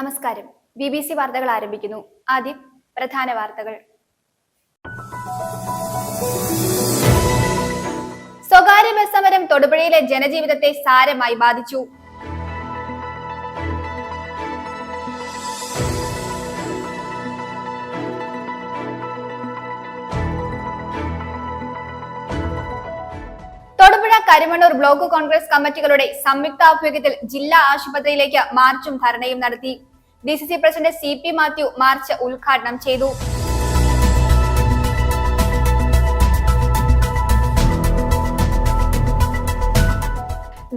നമസ്കാരം. BBC വാർത്തകൾ ആരംഭിക്കുന്നു. ആദ്യം പ്രധാന വാർത്തകൾ. സ്വകാര്യ ബസ് സമരം തൊടുപുഴയിലെ ജനജീവിതത്തെ സാരമായി ബാധിച്ചു. തൊടുപുഴ കരിമണ്ണൂർ ബ്ലോക്ക് കോൺഗ്രസ് കമ്മിറ്റികളുടെ സംയുക്താഭിമുഖ്യത്തിൽ ജില്ലാ ആശുപത്രിയിലേക്ക് മാർച്ചും ധർണയും നടത്തി. DCC president CP Mathew march ഉദ്ഘാടനം ചെയ്തു.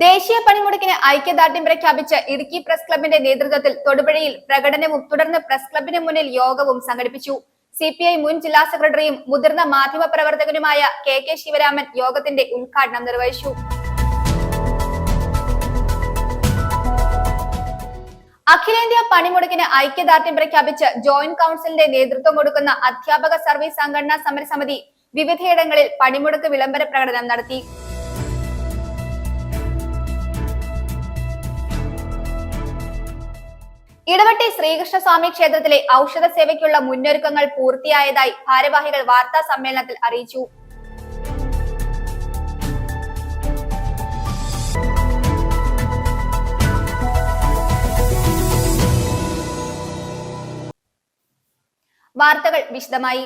ദേശീയ പണിമുടക്കിന് ഐക്യദാർഢ്യം പ്രഖ്യാപിച്ച് ഇടുക്കി പ്രസ് ക്ലബിന്റെ നേതൃത്വത്തിൽ തൊടുപുഴയിൽ പ്രകടനവും തുടർന്ന് പ്രസ് ക്ലബിന് മുന്നിൽ യോഗവും സംഘടിപ്പിച്ചു. CPI മുൻ ജില്ലാ സെക്രട്ടറിയും മുതിർന്ന മാധ്യമ പ്രവർത്തകനുമായ KK ശിവരാമൻ യോഗത്തിന്റെ ഉദ്ഘാടനം നിർവഹിച്ചു. അഖിലേന്ത്യാ പണിമുടക്കിന് ഐക്യദാർഢ്യം പ്രഖ്യാപിച്ച് ജോയിന്റ് കൌൺസിലിന്റെ നേതൃത്വം കൊടുക്കുന്ന അധ്യാപക സർവീസ് സംഘടനാ സമരസമിതി വിവിധയിടങ്ങളിൽ പണിമുടക്ക് വിളംബര പ്രകടനം നടത്തി. ഇടവട്ടി ശ്രീകൃഷ്ണസ്വാമി ക്ഷേത്രത്തിലെ ഔഷധ സേവയ്ക്കുള്ള മുന്നൊരുക്കങ്ങൾ പൂർത്തിയായതായി ഭാരവാഹികൾ വാർത്താ സമ്മേളനത്തിൽ അറിയിച്ചു. വാർത്തകൾ വിശദമായി.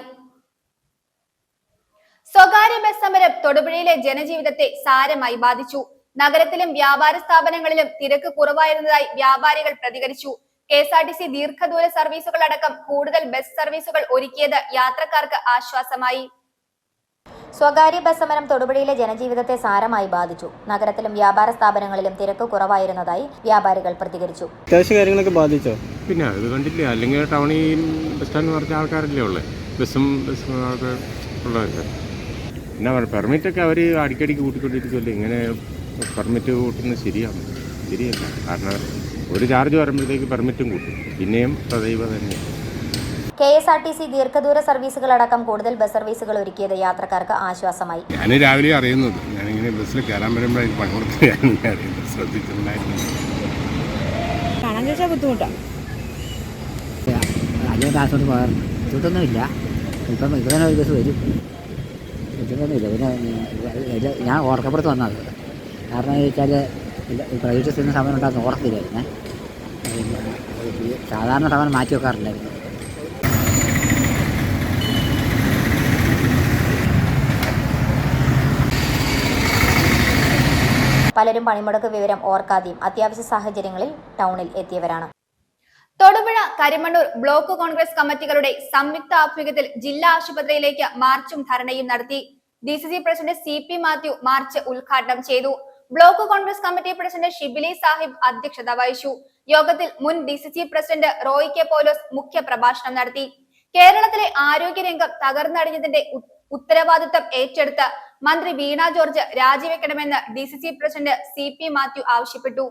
സ്വകാര്യ ബസ് സമരം തൊടുപുഴയിലെ ജനജീവിതത്തെ സാരമായി ബാധിച്ചു. നഗരത്തിലും വ്യാപാര സ്ഥാപനങ്ങളിലും തിരക്ക് കുറവായിരുന്നതായി വ്യാപാരികൾ പ്രതികരിച്ചു. KSRTC ദീർഘദൂര സർവീസുകൾ അടക്കം കൂടുതൽ ബസ് സർവീസുകൾ ഒരുക്കിയത് യാത്രക്കാർക്ക് ആശ്വാസമായി. സ്വകാര്യ ബസ് സമരം തൊടുപുഴയിലെ ജനജീവിതത്തെ സാരമായി ബാധിച്ചു. നഗരത്തിലും വ്യാപാര സ്ഥാപനങ്ങളിലും തിരക്ക് കുറവായിരുന്നതായി വ്യാപാരികൾ പ്രതികരിച്ചു. അത്യാവശ്യ കാര്യങ്ങളൊക്കെ ബാധിച്ചോ? പിന്നെ അത് കണ്ടില്ല. അല്ലെങ്കിൽ ടൗണിൽ ബസ് സ്റ്റാൻഡ് നിറച്ച ആൾക്കാരല്ലേ ഉള്ളത്, ബസ്സും ഉള്ളതൊക്കെ. പിന്നെ പെർമിറ്റൊക്കെ അവർ അടിക്കടിക്ക് കൂട്ടിക്കൊണ്ടിരിക്കുമല്ലോ. ഇങ്ങനെ പെർമിറ്റ് കൂട്ടുന്നത് ശരിയല്ല. കാരണം ഒരു ചാർജ് വരുമ്പോഴത്തേക്ക് പെർമിറ്റും കൂട്ടും, പിന്നെയും തദൈവ തന്നെ. KSRTC ദീർഘദൂര സർവീസുകൾ അടക്കം കൂടുതൽ ബസ് സർവീസുകൾ ഒരുക്കിയത് യാത്രക്കാർക്ക് ആശ്വാസമായി. ഞാൻ രാവിലെ അറിയുന്നത്, ഞാനിങ്ങനെ ബസ്സിൽ കയറാൻ വരുമ്പോഴേക്ക് പണിമുടക്ക് ശ്രദ്ധിച്ചിട്ടുണ്ടായിരുന്നു. കാണാൻ ചോദിച്ചാൽ ബുദ്ധിമുട്ടാണ്. അധികം കാസോട്ട് പോകാറുണ്ട്. ബുദ്ധിമുട്ടൊന്നുമില്ല. ഇപ്പം ഇവിടെ തന്നെ ഒരു ബസ് വരും. ബുദ്ധിമുട്ടൊന്നുമില്ല. പിന്നെ ഞാൻ ഓർക്കപ്പുറത്ത് വന്നത്. കാരണം എന്ന് വെച്ചാൽ പ്രൈവറ്റ് ബസ്സിന് സമയം ഉണ്ടാകുന്ന ഓർത്തില്ലായിരുന്നേ. സാധാരണ സമയം മാറ്റി വെക്കാറുണ്ടായിരുന്നു. പലരും പണിമുടക്ക് വിവരം ഓർക്കാതെയും അത്യാവശ്യ സാഹചര്യങ്ങളിൽ ടൗണിൽ എത്തിയവരാണ്. തൊടുപുഴ കരിമണ്ണൂർ ബ്ലോക്ക് കോൺഗ്രസ് കമ്മിറ്റികളുടെ സംയുക്ത ആഭിമുഖ്യത്തിൽ ജില്ലാ ആശുപത്രിയിലേക്ക് മാർച്ചും ധർണയും നടത്തി. DCC president CP Mathew march ഉദ്ഘാടനം ചെയ്തു. Block Congress committee president Shibili Sahib അധ്യക്ഷത വഹിച്ചു. യോഗത്തിൽ മുൻ DCC president Roy K. Paulose മുഖ്യ പ്രഭാഷണം നടത്തി. കേരളത്തിലെ ആരോഗ്യരംഗം തകർന്നടിഞ്ഞതിന്റെ ഉത്തരവാദിത്തം ഏറ്റെടുത്ത് മന്ത്രി വീണ ജോർജ് രാജിവെക്കണമെന്ന് DCC പ്രസിഡന്റ് CP മാത്യു ആവശ്യപ്പെട്ടു.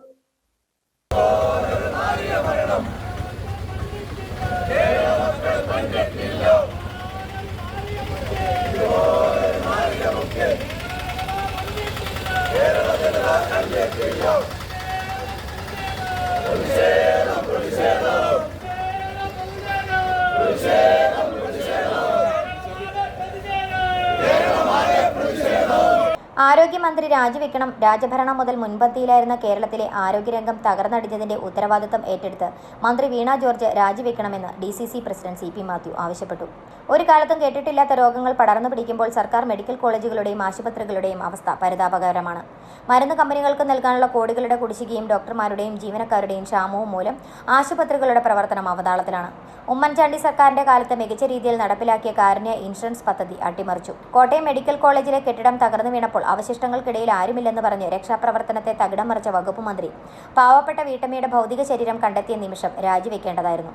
ആരോഗ്യമന്ത്രി രാജിവെക്കണം. രാജഭരണം മുതൽ മുൻപന്തിയിലായിരുന്ന കേരളത്തിലെ ആരോഗ്യരംഗം തകർന്നടിഞ്ഞതിന്റെ ഉത്തരവാദിത്തം ഏറ്റെടുത്ത് മന്ത്രി വീണ ജോർജ് രാജിവെക്കണമെന്ന് DCC പ്രസിഡന്റ് CP മാത്യു ആവശ്യപ്പെട്ടു. ഒരു കാലത്തും കേട്ടിട്ടില്ലാത്ത രോഗങ്ങൾ പടർന്നു പിടിക്കുമ്പോൾ സർക്കാർ മെഡിക്കൽ കോളേജുകളുടെയും ആശുപത്രികളുടെയും അവസ്ഥ പരിതാപകരമാണ്. മരുന്ന് കമ്പനികൾക്ക് നൽകാനുള്ള കോടികളുടെ കുടിശ്ശികയും ഡോക്ടർമാരുടെയും ജീവനക്കാരുടെയും ക്ഷാമവും മൂലം ആശുപത്രികളുടെ പ്രവർത്തനം അവതാളത്തിലാണ്. ഉമ്മൻചാണ്ടി സർക്കാരിന്റെ കാലത്ത് മികച്ച രീതിയിൽ നടപ്പിലാക്കിയ കാരുണ്യ ഇൻഷുറൻസ് പദ്ധതി അട്ടിമറിച്ചു. കോട്ടയം മെഡിക്കൽ കോളേജിലെ കെട്ടിടം തകർന്നു വീണപ്പോൾ അവശിഷ്ടങ്ങൾക്കിടയിൽ ആരുമില്ലെന്ന് പറഞ്ഞ് രക്ഷാപ്രവർത്തനത്തെ തകിടം മറിച്ച വകുപ്പ് മന്ത്രി പാവപ്പെട്ട വീട്ടമ്മയുടെ ഭൗതിക ശരീരം കണ്ടെത്തിയ നിമിഷം രാജിവെക്കേണ്ടതായിരുന്നു.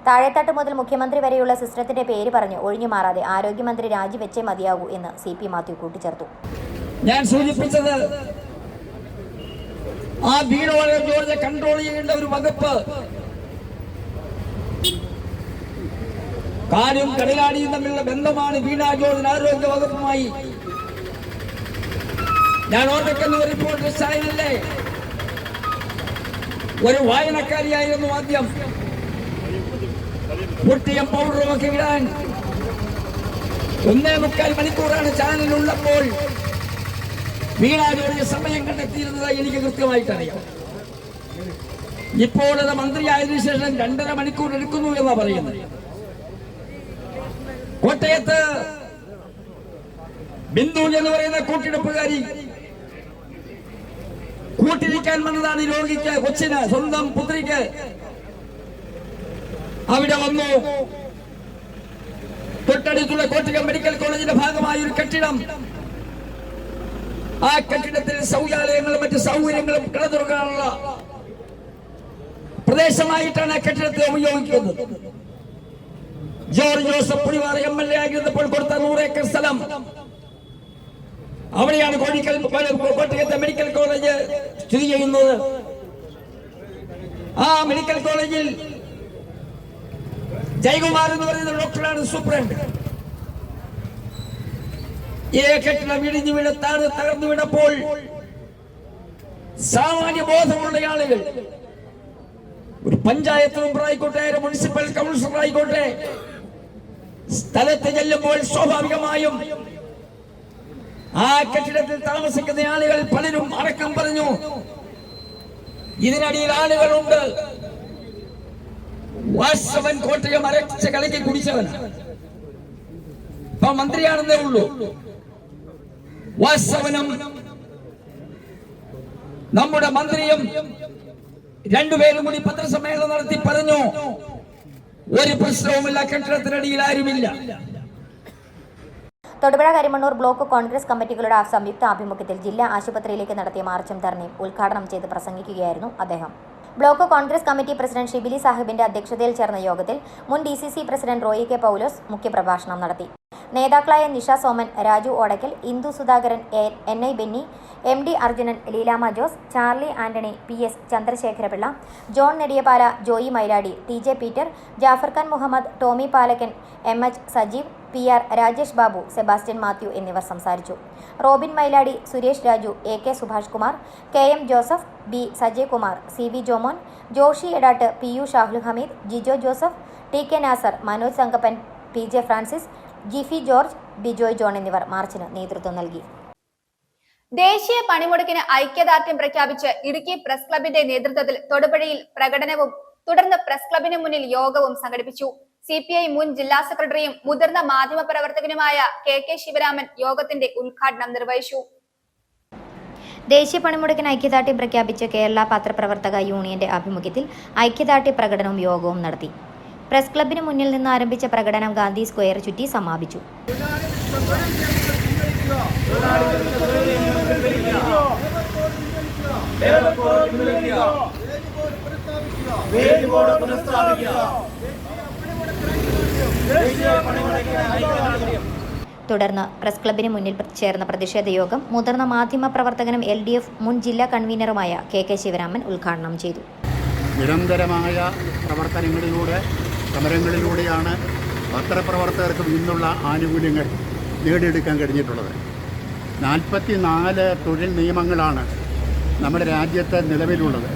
താഴെത്തട്ട് മുതൽ മുഖ്യമന്ത്രി വരെയുള്ള സിസ്റ്റത്തിന്റെ പേര് പറഞ്ഞ് ഒഴിഞ്ഞു മാറാതെ ആരോഗ്യമന്ത്രി രാജിവെച്ചേ മതിയാകൂ എന്ന് CP മാത്യു കൂട്ടിച്ചേർത്തു. ഞാൻ സൂചിപ്പിച്ചത് ആ വീണ ജോർജ് കൺട്രോൾ ചെയ്യേണ്ട ഒരു വകുപ്പ് കാര്യം കടലാടിയും തമ്മിലുള്ള ബന്ധമാണ് വീണ ജോർജിന് ആരോഗ്യ വകുപ്പുമായി. ഞാൻ ഓർമ്മിക്കുന്ന ഒരു റിപ്പോർട്ട് ചാനലിലെ ഒരു വായനക്കാരിയായിരുന്നു ആദ്യം. പൊട്ടിയം പൗഡറുമൊക്കെ ഇടാൻ 1.25 മണിക്കൂറാണ് ചാനലിലുള്ളപ്പോൾ വീണ ജോർജ് സമയം കണ്ടെത്തിയിരുന്നത് എനിക്ക് കൃത്യമായിട്ട് അറിയാം. ഇപ്പോൾ അത് മന്ത്രിയായതിനു ശേഷം 2.5 മണിക്കൂർ എടുക്കുന്നു എന്നാണ് പറയുന്നത്. കോട്ടയത്ത് ബിന്ദു എന്ന് പറയുന്ന കൂട്ടിടപ്പുകാരി കൂട്ടിരിക്കാൻ വന്നതാണ് ഈ രോഗിക്ക്, കൊച്ചിന്, സ്വന്തം പുത്രിക്ക്. അവിടെ വന്നു. തൊട്ടടുത്തുള്ള കോട്ടയം മെഡിക്കൽ കോളേജിന്റെ ഭാഗമായ ഒരു കെട്ടിടം, ആ കെട്ടിടത്തിൽ ശൗചാലയങ്ങളും മറ്റ് സൗകര്യങ്ങളും കിടന്നുറങ്ങാനുള്ള പ്രദേശമായിട്ടാണ് ആ കെട്ടിടത്തെ ഉപയോഗിക്കുന്നത്. ജോർജ് ജോസഫ് പുളിവാറ MLA ആയിരുന്നപ്പോൾ കൊടുത്ത 100 ഏക്കർ സ്ഥലം, അവിടെയാണ് കോട്ടയത്തെ മെഡിക്കൽ കോളേജ് സ്ഥിതി ചെയ്യുന്നത്. ആ മെഡിക്കൽ കോളേജിൽ ജയകുമാർ എന്ന് പറയുന്ന ഡോക്ടറാണ് സൂപ്രണ്ട്. ഈ കെട്ടിടം ഇടിഞ്ഞു വീണ് തകർന്നു വീണപ്പോൾ സാമാന്യ ബോധമുള്ള ആളുകൾ, ഒരു പഞ്ചായത്ത് മെമ്പർ ആയിക്കോട്ടെ, ഒരു മുനിസിപ്പൽ കൗൺസിലർ ആയിക്കോട്ടെ, സ്ഥലത്ത് ചെല്ലുമ്പോൾ സ്വാഭാവികമായും ആ കെട്ടിടത്തിൽ താമസിക്കുന്ന ആളുകൾ പലരും അടക്കം പറഞ്ഞു. ഇതിനടിയിൽ ആളുകളുണ്ട്. വാസവൻ കോട്ടയം അരച്ച കളിക്ക് കുടിച്ചവനാണ്. ഇപ്പൊ മന്ത്രിയാണെന്നേ ഉള്ളൂ. വാസവനും നമ്മുടെ മന്ത്രിയും രണ്ടുപേരും കൂടി പത്രസമ്മേളനം നടത്തി പറഞ്ഞു, ഒരു പ്രശ്നവുമില്ല, കെട്ടിടത്തിനടിയിൽ ആരുമില്ല. തൊടുപുഴ കരിമണ്ണൂർ ബ്ലോക്ക് കോൺഗ്രസ് കമ്മിറ്റികളുടെ സംയുക്ത ആഭിമുഖ്യത്തിൽ ജില്ലാ ആശുപത്രിയിലേക്ക് നടത്തിയ മാർച്ചും ധർണയും ഉദ്ഘാടനം ചെയ്ത് പ്രസംഗിക്കുകയായിരുന്നു അദ്ദേഹം. Block Congress committee president Shibili സാഹിബിന്റെ അധ്യക്ഷതയിൽ ചേർന്ന യോഗത്തിൽ മുൻ DCC president Roy K Paulose മുഖ്യപ്രഭാഷണം നടത്തി. നേതാക്കളായ Nisha Soman, Raju Odackal, Indu Sudhakaran, NI Benny, MD Arjunan, Leelamma Jose, Charlie Antony, PS Chandrasekharapillai, John Nediyapala, Joy Mailadi, TJ Peter, Jafarkhan Muhammed, Tomy Palakkan, MH Sajeev, PR Rajesh Babu, Sebastian Mathew എന്നിവർ സംസാരിച്ചു. Robin Mailadi, Suresh Raju, AK Subhash Kumar, KM Joseph, B Sajay Kumar, CV Jomon, Joshy Edattu, PU Shahul Hameed, Jijo Joseph, TK Nasar, Manoj Sangappan, PJ Francis, Jiffy George, Bijoy John എന്നിവർ മാർച്ചിന് നേതൃത്വം നൽകി. ദേശീയ പണിമുടക്കിന് ഐക്യദാർഢ്യം പ്രഖ്യാപിച്ച് ഇടുക്കി പ്രസ് ക്ലബിന്റെ നേതൃത്വത്തിൽ തൊടുപുഴയിൽ പ്രകടനവും തുടർന്ന് പ്രസ് ക്ലബിന് മുന്നിൽ യോഗവും സംഘടിപ്പിച്ചു. CPI മുൻ ജില്ലാ സെക്രട്ടറിയും മുതിർന്ന മാധ്യമപ്രവർത്തകനുമായ KK ശിവരാമൻ യോഗത്തിന്റെ ഉദ്ഘാടനം നിർവഹിച്ചു. ദേശീയ പണിമുടക്കിന് ഐക്യദാർഢ്യം പ്രഖ്യാപിച്ച് കേരള പത്രപ്രവർത്തക യൂണിയന്റെ ആഭിമുഖ്യത്തിൽ ഐക്യദാർഢ്യ പ്രകടനവും യോഗവും നടത്തി. പ്രസ് ക്ലബിന് മുന്നിൽ നിന്ന് ആരംഭിച്ച പ്രകടനം ഗാന്ധി സ്ക്വയർ ചുറ്റി സമാപിച്ചു. തുടർന്ന് പ്രസ് ക്ലബിന് മുന്നിൽ ചേർന്ന പ്രതിഷേധ യോഗം മുതിർന്ന മാധ്യമ പ്രവർത്തകനും LDF മുൻ ജില്ലാ കൺവീനറുമായ KK ശിവരാമൻ ഉദ്ഘാടനം ചെയ്തു. നിരന്തരമായ പ്രവർത്തനങ്ങളിലൂടെ, സമരങ്ങളിലൂടെയാണ് പത്രപ്രവർത്തകർക്ക് നിന്നുള്ള ആനുകൂല്യങ്ങൾ നേടിയെടുക്കാൻ കഴിഞ്ഞിട്ടുള്ളത്. 44 തൊഴിൽ നിയമങ്ങളാണ് നമ്മുടെ രാജ്യത്ത് നിലവിലുള്ളത്.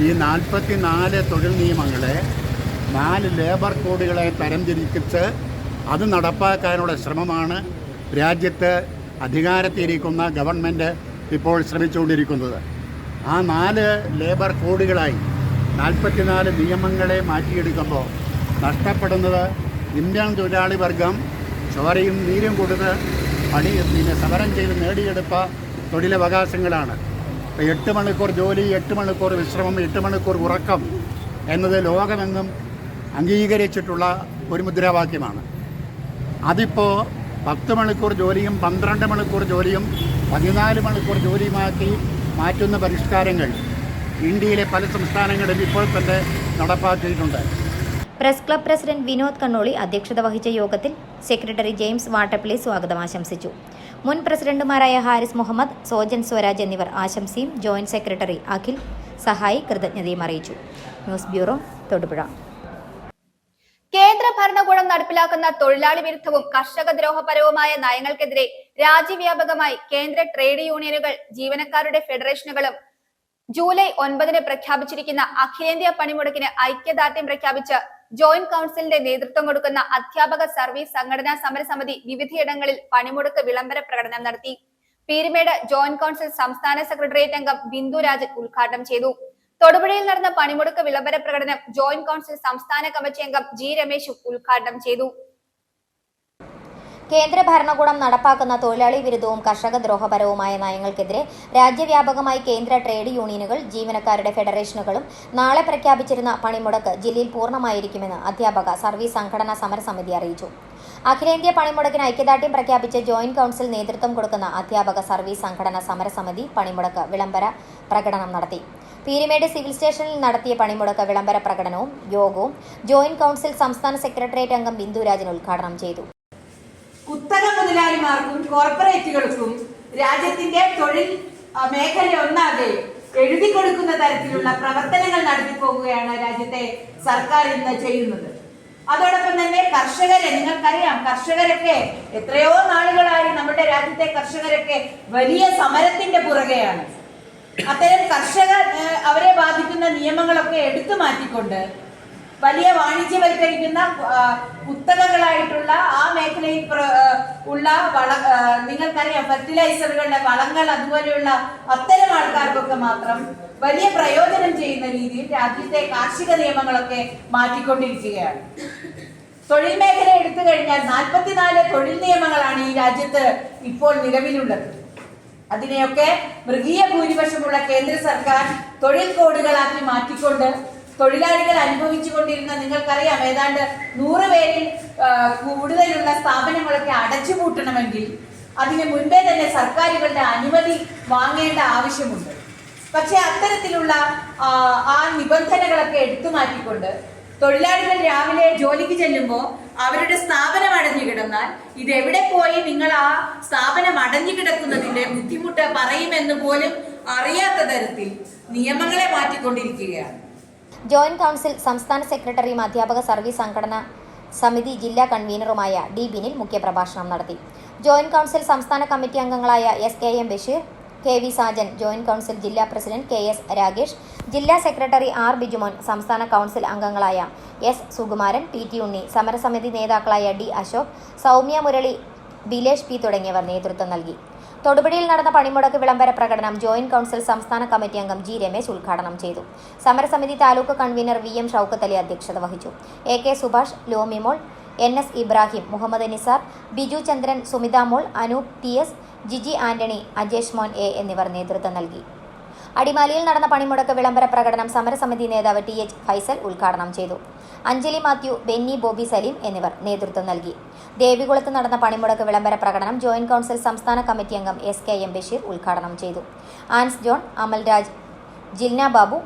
ഈ 44 തൊഴിൽ നിയമങ്ങളെ 4 ലേബർ കോഡുകളെ തരംതിരിച്ച് അത് നടപ്പാക്കാനുള്ള ശ്രമമാണ് രാജ്യത്ത് അധികാരത്തിരിക്കുന്ന ഗവൺമെൻറ് ഇപ്പോൾ ശ്രമിച്ചുകൊണ്ടിരിക്കുന്നത്. ആ 4 ലേബർ കോഡുകളായി 44 നിയമങ്ങളെ മാറ്റിയെടുക്കുമ്പോൾ നഷ്ടപ്പെടുന്നത് ഇന്ത്യൻ തൊഴിലാളി വർഗം ചോരയും നീരും കൊടുത്ത് സമരം ചെയ്ത് നേടിയെടുത്ത തൊഴിലവകാശങ്ങളാണ്. 8 മണിക്കൂർ ജോലി, 8 മണിക്കൂർ വിശ്രമം, 8 മണിക്കൂർ ഉറക്കം എന്നത് ലോകമെങ്ങും അംഗീകരിച്ചിട്ടുള്ള ഒരു മുദ്രാവാക്യമാണ്. അതിപ്പോൾ 10 മണിക്കൂർ ജോലിയും 12 മണിക്കൂർ ജോലിയും 14 മണിക്കൂർ ജോലിയുമാക്കി മാറ്റുന്ന പരിഷ്കാരങ്ങൾ ഇന്ത്യയിലെ പല സംസ്ഥാനങ്ങളിൽ ഇപ്പോൾ തന്നെ നടപ്പാക്കിയിട്ടുണ്ട്. Press club president Vinod Kannoli അധ്യക്ഷത വഹിച്ച യോഗത്തിൽ സെക്രട്ടറി ജെയിംസ് വാട്ടപ്പള്ളി സ്വാഗതം ആശംസിച്ചു. മുൻ പ്രസിഡന്റുമാരായ ഹാരിസ് മുഹമ്മദ്, സോജൻ സ്വരാജ് എന്നിവർ ആശംസയും ജോയിന്റ് സെക്രട്ടറി അഖിൽ സഹായി കൃതജ്ഞതയും അറിയിച്ചു. News bureau, Thodupuzha. കേന്ദ്ര ഭരണകൂടം നടപ്പിലാക്കുന്ന തൊഴിലാളി വിരുദ്ധവും കർഷകദ്രോഹപരവുമായ നയങ്ങൾക്കെതിരെ രാജ്യവ്യാപകമായി കേന്ദ്ര ട്രേഡ് യൂണിയനുകൾ, ജീവനക്കാരുടെ ഫെഡറേഷനുകളും ജൂലൈ 9 പ്രഖ്യാപിച്ചിരിക്കുന്ന അഖിലേന്ത്യാ പണിമുടക്കിന് ഐക്യദാർഢ്യം പ്രഖ്യാപിച്ച് ജോയിന്റ് കൌൺസിലിന്റെ നേതൃത്വം കൊടുക്കുന്ന അധ്യാപക സർവീസ് സംഘടനാ സമരസമിതി വിവിധയിടങ്ങളിൽ പണിമുടക്ക് വിളംബര പ്രകടനം നടത്തി. പീരുമേട് ജോയിന്റ് കൌൺസിൽ സംസ്ഥാന സെക്രട്ടേറിയറ്റ് അംഗം ബിന്ദു രാജൻ ഉദ്ഘാടനം ചെയ്തു. തൊടുപുഴയിൽ നടന്ന പണിമുടക്ക് വിളംബര പ്രകടനം ജോയിന്റ് കൌൺസിൽ സംസ്ഥാന കമ്മിറ്റി അംഗം ജി രമേശും ഉദ്ഘാടനം ചെയ്തു. കേന്ദ്ര ഭരണകൂടം നടപ്പാക്കുന്ന തൊഴിലാളി വിരുദ്ധവും കർഷക ദ്രോഹപരവുമായ നയങ്ങൾക്കെതിരെ രാജ്യവ്യാപകമായി കേന്ദ്ര ട്രേഡ് യൂണിയനുകൾ, ജീവനക്കാരുടെ ഫെഡറേഷനുകളും നാളെ പ്രഖ്യാപിച്ചിരുന്ന പണിമുടക്ക് ജില്ലയിൽ പൂർണ്ണമായിരിക്കുമെന്ന് അധ്യാപക സർവീസ് സംഘടനാ സമരസമിതി അറിയിച്ചു. അഖിലേന്ത്യാ പണിമുടക്കിന് ഐക്യദാർഢ്യം പ്രഖ്യാപിച്ച് ജോയിന്റ് കൌൺസിൽ നേതൃത്വം കൊടുക്കുന്ന അധ്യാപക സർവീസ് സംഘടനാ സമരസമിതി പണിമുടക്ക് വിളംബര പ്രകടനം നടത്തി. പീരുമേട് സിവിൽ സ്റ്റേഷനിൽ നടത്തിയ പണിമുടക്ക് വിളംബര പ്രകടനവും യോഗവും ജോയിന്റ് കൌൺസിൽ സംസ്ഥാന സെക്രട്ടേറിയറ്റ് അംഗം ബിന്ദു രാജൻ ഉദ്ഘാടനം ചെയ്തു. കുത്തക മുതലാളിമാർക്കും കോർപ്പറേറ്റുകൾക്കും രാജ്യത്തിന്റെ തൊഴിൽ മേഖല ഒന്നാകെ എഴുതി കൊടുക്കുന്ന തരത്തിലുള്ള പ്രവർത്തനങ്ങൾ നടത്തിപ്പോകുകയാണ് രാജ്യത്തെ സർക്കാർ ഇന്ന് ചെയ്യുന്നത്. അതോടൊപ്പം തന്നെ കർഷകരെ, നിങ്ങൾക്കറിയാം, കർഷകരൊക്കെ എത്രയോ നാളുകളായി നമ്മുടെ രാജ്യത്തെ കർഷകരൊക്കെ വലിയ സമരത്തിന്റെ പുറകെയാണ്. അത്തരം അവരെ ബാധിക്കുന്ന നിയമങ്ങളൊക്കെ എടുത്തു മാറ്റിക്കൊണ്ട് വലിയ വാണിജ്യവൽക്കരിക്കുന്ന കുത്തകകളായിട്ടുള്ള ആ മേഖലയിൽ ഉള്ള നിങ്ങൾക്കറിയാം, ഫെർട്ടിലൈസറുകളുടെ വളങ്ങൾ, അതുപോലെയുള്ള അത്തരം ആൾക്കാർക്കൊക്കെ മാത്രം വലിയ പ്രയോജനം ചെയ്യുന്ന രീതിയിൽ രാജ്യത്തെ കാർഷിക നിയമങ്ങളൊക്കെ മാറ്റിക്കൊണ്ടിരിക്കുകയാണ്. തൊഴിൽ മേഖല എടുത്തു കഴിഞ്ഞാൽ 44 തൊഴിൽ നിയമങ്ങളാണ് ഈ രാജ്യത്ത് ഇപ്പോൾ നിലവിലുള്ളത്. അതിനെയൊക്കെ മൃഗീയ ഭൂരിപക്ഷമുള്ള കേന്ദ്ര സർക്കാർ തൊഴിൽ കോഡുകളാക്കി മാറ്റിക്കൊണ്ട് തൊഴിലാളികൾ അനുഭവിച്ചുകൊണ്ടിരുന്ന, നിങ്ങൾക്കറിയാം, ഏതാണ്ട് 100 പേരിൽ കൂടുതലുള്ള സ്ഥാപനങ്ങളൊക്കെ അടച്ചുപൂട്ടണമെങ്കിൽ അതിന് മുൻപേ തന്നെ സർക്കാരുകളുടെ അനുമതി വാങ്ങേണ്ട ആവശ്യമുണ്ട്. പക്ഷെ അത്തരത്തിലുള്ള ആ നിബന്ധനകളൊക്കെ എടുത്തു മാറ്റിക്കൊണ്ട് തൊഴിലാളികൾ രാവിലെ ജോലിക്ക് ചെല്ലുമ്പോൾ അവരുടെ സ്ഥാപനം അടഞ്ഞു കിടന്നാൽ ഇതെവിടെ പോയി നിങ്ങൾ ആ സ്ഥാപനം അടഞ്ഞു കിടക്കുന്നതിന്റെ ബുദ്ധിമുട്ട് പറയുമെന്ന് പോലും അറിയാത്ത തരത്തിൽ നിയമങ്ങളെ മാറ്റിക്കൊണ്ടിരിക്കുകയാണ്. ജോയിന്റ് കൌൺസിൽ സംസ്ഥാന സെക്രട്ടറിയും അധ്യാപക സർവീസ് സംഘടനാ സമിതി ജില്ലാ കൺവീനറുമായ ഡി ബിനിൽ മുഖ്യപ്രഭാഷണം നടത്തി. ജോയിന്റ് കൌൺസിൽ സംസ്ഥാന കമ്മിറ്റി അംഗങ്ങളായ SKM Basheer, KV Sajan, joint council ജില്ലാ പ്രസിഡന്റ് KS രാഗേഷ്, ജില്ലാ സെക്രട്ടറി R ബിജുമോൻ, സംസ്ഥാന കൌൺസിൽ അംഗങ്ങളായ S സുകുമാരൻ, PT ഉണ്ണി, സമരസമിതി നേതാക്കളായ D അശോക്, സൗമ്യ മുരളി, ബിലേഷ് P തുടങ്ങിയവർ നേതൃത്വം നൽകി. തൊടുപുഴയിൽ നടന്ന പണിമുടക്ക് വിളംബര പ്രകടനം ജോയിന്റ് കൌൺസിൽ സംസ്ഥാന കമ്മിറ്റി അംഗം G രമേശ് ഉദ്ഘാടനം ചെയ്തു. സമരസമിതി താലൂക്ക് കൺവീനർ VM ഷൌക്കത്ത് അലി അധ്യക്ഷത വഹിച്ചു. AK സുഭാഷ്, ലോമിമോൾ, NS ഇബ്രാഹിം, മുഹമ്മദ് നിസാർ, ബിജു ചന്ദ്രൻ, സുമിത മോൾ, അനൂപ് TS, ജിജി ആന്റണി, അജേഷ് മോൻ A എന്നിവർ നേതൃത്വം നൽകി. അടിമാലിയിൽ നടന്ന പണിമുടക്ക് വിളംബര പ്രകടനം സമരസമിതി നേതാവ് TH ഫൈസൽ ഉദ്ഘാടനം ചെയ്തു. അഞ്ജലി മാത്യു, ബെന്നി, ബോബി സലീം എന്നിവർ നേതൃത്വം നൽകി. ദേവികുളത്ത് നടന്ന പണിമുടക്ക് വിളംബര പ്രകടനം ജോയിന്റ് കൌൺസിൽ സംസ്ഥാന കമ്മിറ്റി അംഗം SKM ബഷീർ ഉദ്ഘാടനം ചെയ്തു. ആൻസ് ജോൺ, അമൽരാജ്, ജിൽന ബാബു,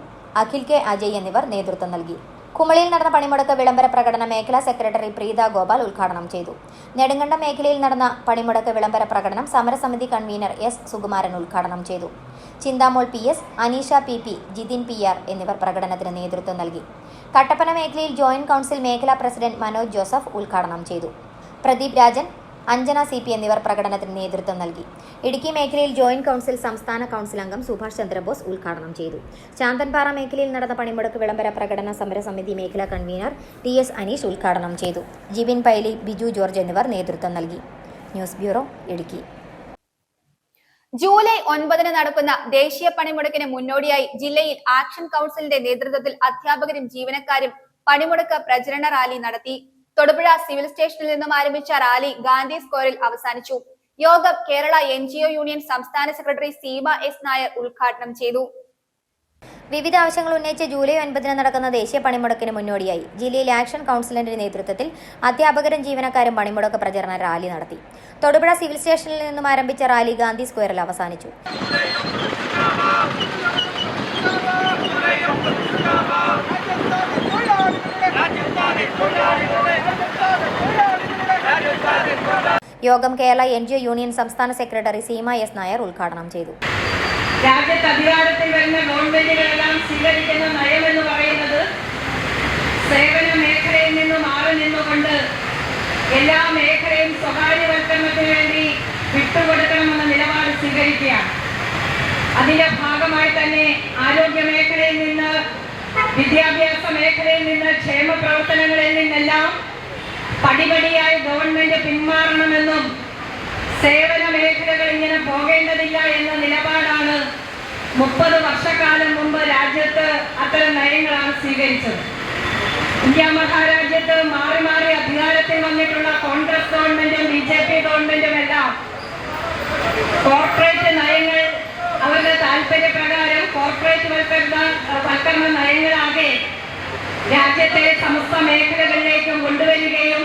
അഖിൽ K അജയ് എന്നിവർ നേതൃത്വം നൽകി. കുമളിയിൽ നടന്ന പണിമുടക്ക് വിളംബര പ്രകടനം മേഖലാ സെക്രട്ടറി പ്രീത ഗോപാൽ ഉദ്ഘാടനം ചെയ്തു. നെടുങ്കണ്ടം മേഖലയിൽ നടന്ന പണിമുടക്ക് വിളംബര പ്രകടനം സമരസമിതി കൺവീനർ S സുകുമാരൻ ഉദ്ഘാടനം ചെയ്തു. ചിന്താമോൾ PS, Aneesha PP, Jithin PR എന്നിവർ പ്രകടനത്തിന് നേതൃത്വം നൽകി. കട്ടപ്പന മേഖലയിൽ ജോയിന്റ് കൌൺസിൽ മേഖലാ പ്രസിഡന്റ് മനോജ് ജോസഫ് ഉദ്ഘാടനം ചെയ്തു. പ്രദീപ് രാജൻ, അഞ്ജന CP എന്നിവർ പ്രകടനത്തിന് നേതൃത്വം നൽകി. ഇടുക്കി മേഖലയിൽ ജോയിന്റ് കൌൺസിൽ സംസ്ഥാന കൌൺസിൽ അംഗം സുഭാഷ് ചന്ദ്രബോസ് ഉദ്ഘാടനം ചെയ്തു. ചാന്തൻപാറ മേഖലയിൽ നടന്ന പണിമുടക്ക് വിളംബര പ്രകടന സമരസമിതി മേഖലാ കൺവീനർ TS അനീഷ് ഉദ്ഘാടനം ചെയ്തു. ജിബിൻ പൈലി, ബിജു ജോർജ് എന്നിവർ നേതൃത്വം നൽകി. News bureau, Idukki. ജൂലൈ 9 നടക്കുന്ന ദേശീയ പണിമുടക്കിന് മുന്നോടിയായി ജില്ലയിൽ ആക്ഷൻ കൌൺസിലിന്റെ നേതൃത്വത്തിൽ അധ്യാപകരും ജീവനക്കാരും പണിമുടക്ക് പ്രചരണ റാലി നടത്തി. തൊടുപുഴ സിവിൽ സ്റ്റേഷനിൽ നിന്നും ആരംഭിച്ച റാലി ഗാന്ധി സ്ക്വയറിൽ അവസാനിച്ചു. യോഗം കേരള NGO യൂണിയൻ സംസ്ഥാന സെക്രട്ടറി സീമ S നായർ ഉദ്ഘാടനം ചെയ്തു. വിവിധ ആവശ്യങ്ങൾ ഉന്നയിച്ച് ജൂലൈ 9 നടക്കുന്ന ദേശീയ പണിമുടക്കിന് മുന്നോടിയായി ജില്ലയിലെ ആക്ഷൻ കൌൺസിലിന്റെ നേതൃത്വത്തിൽ അധ്യാപകരും ജീവനക്കാരും പണിമുടക്ക് പ്രചരണ റാലി നടത്തി. തൊടുപുഴ സിവിൽ സ്റ്റേഷനിൽ നിന്നും ആരംഭിച്ച റാലി ഗാന്ധി സ്ക്വയറിൽ അവസാനിച്ചു. യോഗം കേരള NGO യൂണിയൻ സംസ്ഥാന സെക്രട്ടറി സീമ S നായർ ഉദ്ഘാടനം ചെയ്തു. രാജ്യത്ത് അധികാരത്തിൽ വരുന്ന ഗവൺമെന്റുകളെല്ലാം സ്വീകരിക്കുന്ന നയമെന്ന് പറയുന്നത് സേവന മേഖലയിൽ നിന്ന് മാറി നിന്നുകൊണ്ട് എല്ലാ മേഖലയും സ്വകാര്യവൽക്കരണത്തിന് വേണ്ടി വിട്ടുകൊടുക്കണമെന്ന നിലപാട് സ്വീകരിക്കുകയാണ്. അതിന്റെ ഭാഗമായി തന്നെ ആരോഗ്യ മേഖലയിൽ നിന്ന് വിദ്യാഭ്യാസ മേഖലയിൽ നിന്ന് ക്ഷേമ പ്രവർത്തനങ്ങളിൽ നിന്നെല്ലാം പടിപടിയായി ഗവൺമെന്റ് പിന്മാറണമെന്നും സേവന മേഖലകൾ ഇങ്ങനെ പോകേണ്ടതില്ല എന്ന നിലപാടാണ് 30 വർഷക്കാലം മുമ്പ് രാജ്യത്ത് അത്തരം നയങ്ങളാണ് സ്വീകരിച്ചത്. ഇന്ത്യ മഹാരാജ്യത്ത് മാറി മാറി അധികാരത്തിൽ വന്നിട്ടുള്ള കോൺഗ്രസ് ഗവൺമെന്റും BJP ഗവൺമെന്റും എല്ലാം കോർപ്പറേറ്റ് നയങ്ങൾ അവരുടെ താല്പര്യപ്രകാരം കോർപ്പറേറ്റ് വൽക്കരണ നയങ്ങളാകെ രാജ്യത്തെ സമസ്ത മേഖലകളിലേക്കും കൊണ്ടുവരികയും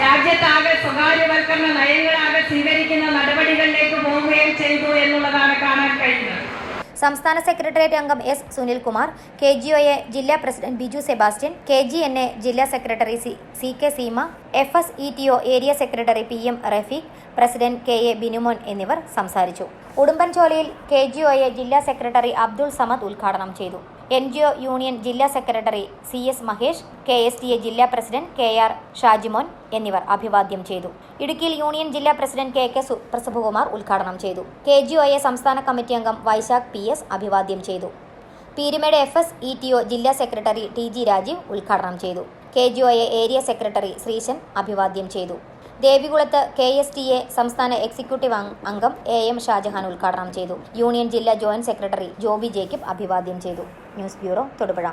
രാജ്യത്താകെ സ്വകാര്യവൽക്കരണ നയങ്ങളാകെ സ്വീകരിക്കുന്ന നടപടികളിലേക്ക് പോവുകയും ചെയ്തു എന്നുള്ളതാണ് കാണാൻ കഴിയുന്നത്. സംസ്ഥാന സെക്രട്ടേറിയറ്റ് അംഗം S. സുനിൽകുമാർ, KGOA ജില്ലാ പ്രസിഡന്റ് ബിജു സെബാസ്റ്റ്യൻ, KGNA ജില്ലാ secretary CK Seema, FSETO area secretary PM Rafeeq, president KA Binumon എന്നിവർ സംസാരിച്ചു. ഉടുമ്പൻചോലയിൽ KGOA ജില്ലാ സെക്രട്ടറി അബ്ദുൾ സമദ് ഉദ്ഘാടനം ചെയ്തു. NGO യൂണിയൻ ജില്ലാ സെക്രട്ടറി CS മഹേഷ്, KSTA ജില്ലാ പ്രസിഡന്റ് KR ഷാജിമോൻ എന്നിവർ അഭിവാദ്യം ചെയ്തു. ഇടുക്കിയിൽ യൂണിയൻ ജില്ലാ പ്രസിഡന്റ് KK പ്രസഭകുമാർ ഉദ്ഘാടനം ചെയ്തു. KGOA സംസ്ഥാന കമ്മിറ്റി അംഗം വൈശാഖ് PS അഭിവാദ്യം ചെയ്തു. പീരുമേട് FSETO ജില്ലാ സെക്രട്ടറി TG രാജീവ് ഉദ്ഘാടനം ചെയ്തു. KGOA ഏരിയ സെക്രട്ടറി ശ്രീശൻ അഭിവാദ്യം ചെയ്തു. ദേവികുളത്ത് KSTA സംസ്ഥാന എക്സിക്യൂട്ടീവ് അംഗം AM ഷാജഹാൻ ഉദ്ഘാടനം ചെയ്തു. യൂണിയൻ ജില്ലാ ജോയിന്റ് സെക്രട്ടറി ജോബി ജേക്കബ് അഭിവാദ്യം ചെയ്തു. News bureau, Thodupuzha.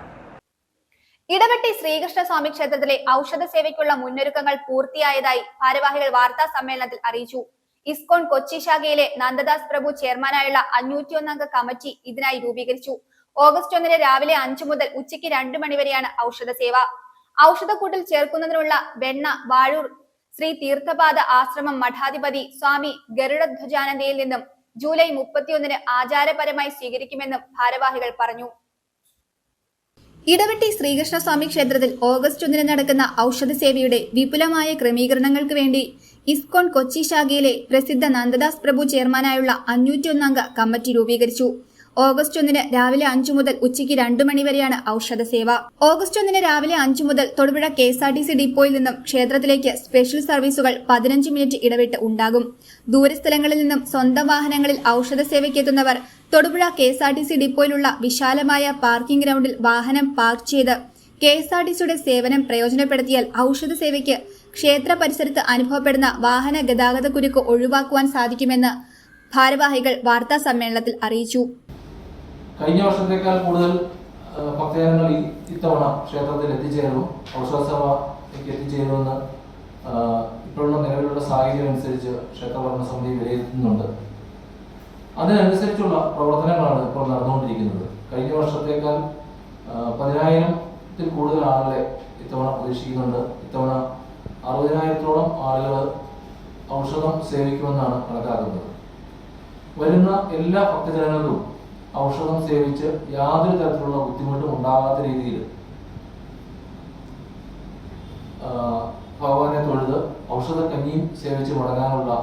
ഇടവെട്ടി ശ്രീകൃഷ്ണസ്വാമി ക്ഷേത്രത്തിലെ ഔഷധ സേവയ്ക്കുള്ള മുന്നൊരുക്കങ്ങൾ പൂർത്തിയായതായി ഭാരവാഹികൾ വാർത്താ സമ്മേളനത്തിൽ അറിയിച്ചു. ഇസ്കോൺ കൊച്ചി ശാഖയിലെ നന്ദദാസ് പ്രഭു ചെയർമാനായുള്ള 501 കമ്മിറ്റി ഇതിനായി രൂപീകരിച്ചു. ഓഗസ്റ്റ് 1 രാവിലെ 5 മുതൽ ഉച്ചയ്ക്ക് 2 മണിവരെയാണ് ഔഷധ സേവ. ഔഷധക്കൂട്ടിൽ ചേർക്കുന്നതിനുള്ള വെണ്ണ വാഴൂർ ശ്രീ തീർത്ഥപാദ ആശ്രമം മഠാധിപതി സ്വാമി ഗരുഡധ്വജാനന്ദയിൽ നിന്നും ജൂലൈ 31 ആചാരപരമായി സ്വീകരിക്കുമെന്നും ഭാരവാഹികൾ പറഞ്ഞു. ഇടവെട്ടി ശ്രീകൃഷ്ണസ്വാമി ക്ഷേത്രത്തിൽ ഓഗസ്റ്റ് 1 നടക്കുന്ന ഔഷധ സേവയുടെ വിപുലമായ ക്രമീകരണങ്ങൾക്ക് വേണ്ടി ഇസ്കോൺ കൊച്ചി ശാഖയിലെ പ്രസിദ്ധ നന്ദദാസ് പ്രഭു ചെയർമാനായുള്ള 501 കമ്മിറ്റി രൂപീകരിച്ചു. ഓഗസ്റ്റ് 1 രാവിലെ 5 മുതൽ ഉച്ചയ്ക്ക് 2 മണിവരെയാണ് ഔഷധ സേവ. ഓഗസ്റ്റ് 1 രാവിലെ 5 മുതൽ തൊടുപുഴ KSRTC ഡിപ്പോയിൽ നിന്നും ക്ഷേത്രത്തിലേക്ക് സ്പെഷ്യൽ സർവീസുകൾ 15 മിനിറ്റ് ഇടവിട്ട് ഉണ്ടാകും. ദൂരസ്ഥലങ്ങളിൽ നിന്നും സ്വന്തം വാഹനങ്ങളിൽ ഔഷധ സേവയ്ക്ക് എത്തുന്നവർ തൊടുപുഴ KSRTC ഡിപ്പോയിലുള്ള വിശാലമായ പാർക്കിംഗ് ഗ്രൗണ്ടിൽ വാഹനം പാർക്ക് ചെയ്ത് KSRTCയുടെ സേവനം പ്രയോജനപ്പെടുത്തിയാൽ ഔഷധ സേവയ്ക്ക് ക്ഷേത്ര പരിസരത്ത് അനുഭവപ്പെടുന്ന വാഹന ഗതാഗത കുരുക്ക് ഒഴിവാക്കുവാൻ സാധിക്കുമെന്ന് ഭാരവാഹികൾ വാർത്താ സമ്മേളനത്തിൽ അറിയിച്ചു. കഴിഞ്ഞ വർഷത്തേക്കാൾ കൂടുതൽ ഭക്തജനങ്ങൾ ഇത്തവണ ക്ഷേത്രത്തിൽ എത്തിച്ചേരുന്നു, ഔഷധസേവയ്ക്ക് എത്തിച്ചേരുമെന്ന് ഇപ്പോഴുള്ള നിലവിലുള്ള സാഹചര്യം അനുസരിച്ച് ക്ഷേത്രഭരണ സമിതി വിലയിരുത്തുന്നുണ്ട്. അതിനനുസരിച്ചുള്ള പ്രവർത്തനങ്ങളാണ് ഇപ്പോൾ നടന്നുകൊണ്ടിരിക്കുന്നത്. കഴിഞ്ഞ വർഷത്തേക്കാൾ 10,000-ൽ കൂടുതൽ ആളുകളെ ഇത്തവണ പ്രതീക്ഷിക്കുന്നുണ്ട്. ഇത്തവണ 60,000-ഓളം ആളുകൾ ഔഷധം സേവിക്കുമെന്നാണ് കണക്കാക്കുന്നത്. വരുന്ന എല്ലാ ഭക്തജനങ്ങൾക്കും ഔഷധം സേവിച്ച് യാതൊരു തരത്തിലുള്ള ബുദ്ധിമുട്ടും ഉണ്ടാകാത്ത രീതിയിൽ ഭഗവാനെ തൊഴുത് ഔഷധക്കഞ്ഞിയും സേവിച്ച് മടങ്ങാനുള്ള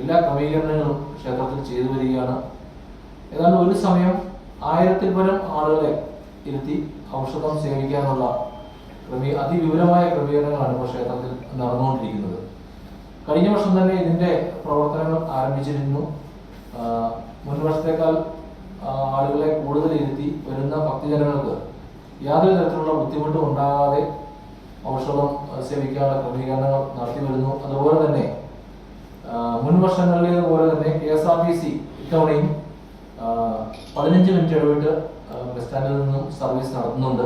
എല്ലാ ക്രമീകരണങ്ങളും ക്ഷേത്രത്തിൽ ചെയ്തു വരികയാണ്. ഏതാണ്ട് ഒരു സമയം 1000-ൽ പരം ആളുകളെ ഇരുത്തി ഔഷധം സേവിക്കാനുള്ള അതിവിപുലമായ ക്രമീകരണങ്ങളാണ് ഇപ്പോൾ ക്ഷേത്രത്തിൽ നടന്നുകൊണ്ടിരിക്കുന്നത്. കഴിഞ്ഞ വർഷം തന്നെ ഇതിന്റെ പ്രവർത്തനങ്ങൾ ആരംഭിച്ചിരുന്നു. മുൻവർഷത്തേക്കാൾ ആളുകളെ കൂടുതൽ ഇരുത്തി വരുന്ന ഭക്തജനങ്ങൾക്ക് യാതൊരു തരത്തിലുള്ള ബുദ്ധിമുട്ടും ഉണ്ടാകാതെ ഔഷധം സേവിക്കാനുള്ള ക്രമീകരണങ്ങൾ നടത്തി വരുന്നു. അതുപോലെ തന്നെ മുൻവർഷങ്ങളിലേതുപോലെ തന്നെ KSRTC ഇത്തവണയും 15 മിനിറ്റ് ഇടവിട്ട് ബസ് സ്റ്റാൻഡിൽ നിന്നും സർവീസ് നടത്തുന്നുണ്ട്.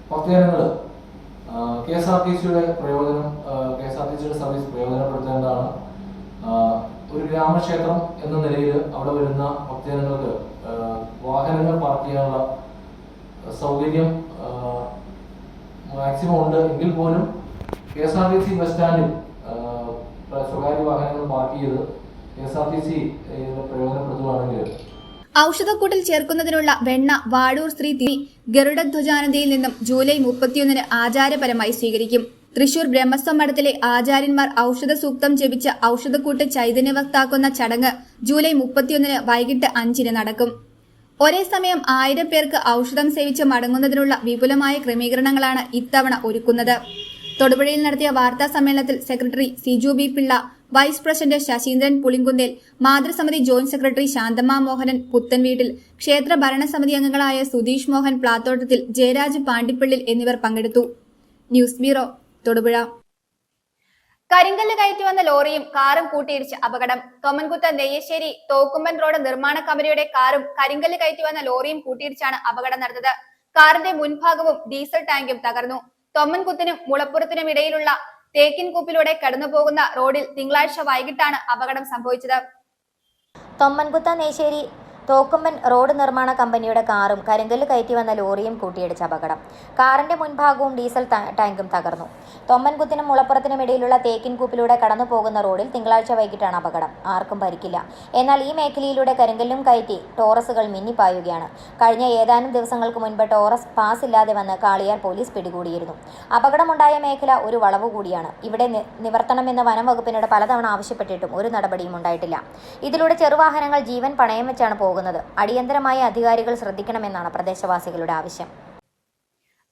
ഭക്തജനങ്ങൾ KSRTCയുടെ സർവീസ് പ്രയോജനപ്പെടുത്തേണ്ടതാണ്. ഒരു ഗ്രാമക്ഷേത്രം എന്ന നിലയിൽ അവിടെ വരുന്ന ഭക്തജനങ്ങൾക്ക് വാഹനങ്ങൾ പാർക്ക് ചെയ്യാനുള്ള സൗകര്യം മാക്സിമം ഉണ്ട്. എങ്കിൽ പോലും KSRTC ബസ് സ്റ്റാൻഡിൽ സ്വകാര്യ വാഹനങ്ങൾ പാർക്ക് ചെയ്ത് KSRTC പ്രയോജനപ്പെടുത്തുകയാണെങ്കിൽ ഔഷധക്കൂട്ടിൽ ചേർക്കുന്നതിനുള്ള വെണ്ണ വാഴൂർ ശ്രീ ഗരുഡധ്വജാനന്ദയിൽ നിന്നും ജൂലൈ 31 ആചാരപരമായി സ്വീകരിക്കും. തൃശൂർ ബ്രഹ്മസ്വം മഠത്തിലെ ആചാര്യന്മാർ ഔഷധ സൂക്തം ജപിച്ച് ഔഷധക്കൂട്ട് ചൈതന്യവത്താക്കുന്ന ചടങ്ങ് ജൂലൈ 31 വൈകിട്ട് 5 നടക്കും. ഒരേ സമയം 1000 പേർക്ക് ഔഷധം സേവിച്ച് മടങ്ങുന്നതിനുള്ള വിപുലമായ ക്രമീകരണങ്ങളാണ് ഇത്തവണ ഒരുക്കുന്നത്. തൊടുപുഴയിൽ നടത്തിയ വാർത്താ സമ്മേളനത്തിൽ secretary Siju B Pillai, vice president Sasheendran Pulinkunnil, മാതൃസമിതി ജോയിന്റ് സെക്രട്ടറി ശാന്തമ്മ മോഹനൻ പുത്തൻവീട്ടിൽ, ക്ഷേത്ര ഭരണസമിതി അംഗങ്ങളായ സുധീഷ് മോഹൻ പ്ലാത്തോട്ടത്തിൽ, ജയരാജ് പാണ്ടിപ്പള്ളിൽ എന്നിവർ പങ്കെടുത്തു. News bureau, Thodupuzha. കരിങ്കല്ല് കയറ്റി വന്ന ലോറിയും കാറും കൂട്ടിയിടിച്ച് അപകടം. തൊമ്മൻകുത്ത് നെയ്യശ്ശേരി തോക്കുമ്പൻ റോഡ് നിർമ്മാണ കമ്പനിയുടെ കാറും കരിങ്കല്ല് കയറ്റി വന്ന ലോറിയും കൂട്ടിയിടിച്ചാണ് അപകടം നടന്നത്. കാറിന്റെ മുൻഭാഗവും ഡീസൽ ടാങ്കും തകർന്നു. തൊമ്മൻകുത്തിനും മുളപ്പുറത്തിനും ഇടയിലുള്ള തേക്കിൻകൂപ്പിലൂടെ കടന്നുപോകുന്ന റോഡിൽ തിങ്കളാഴ്ച വൈകിട്ടാണ് അപകടം സംഭവിച്ചത്. തൊമ്മൻകുത്ത് നെയ്ശ്ശേരി തോക്കുമ്പൻ റോഡ് നിർമ്മാണ കമ്പനിയുടെ കാറും കരിങ്കല്ല് കയറ്റി വന്ന ലോറിയും കൂട്ടിയിടിച്ച അപകടം. കാറിന്റെ മുൻഭാഗവും ഡീസൽ ടാങ്കും തകർന്നു. തൊമ്മൻകുത്തിനും മുളപ്പുറത്തിനും ഇടയിലുള്ള തേക്കിൻകൂപ്പിലൂടെ കടന്നു പോകുന്ന റോഡിൽ തിങ്കളാഴ്ച വൈകിട്ടാണ് അപകടം. ആർക്കും പരിക്കില്ല. എന്നാൽ ഈ മേഖലയിലൂടെ കരിങ്കല്ലും കയറ്റി ടോറസുകൾ മിന്നിപ്പായുകയാണ്. കഴിഞ്ഞ ഏതാനും ദിവസങ്ങൾക്ക് മുൻപ് ടോറസ് പാസ് ഇല്ലാതെ വന്ന് കാളിയാർ പോലീസ് പിടികൂടിയിരുന്നു. അപകടമുണ്ടായ മേഖല ഒരു വളവ് കൂടിയാണ്. ഇവിടെ നിവർത്തണമെന്ന് വനം വകുപ്പിനോട് പലതവണ ആവശ്യപ്പെട്ടിട്ടും ഒരു നടപടിയും ഉണ്ടായിട്ടില്ല. ഇതിലൂടെ ചെറുവാഹനങ്ങൾ ജീവൻ പണയം വെച്ചാണ് പോകുന്നത്. അടിയന്തരമായ അധികാരികൾ ശ്രദ്ധിക്കണമെന്നാണ് പ്രദേശവാസികളുടെ ആവശ്യം.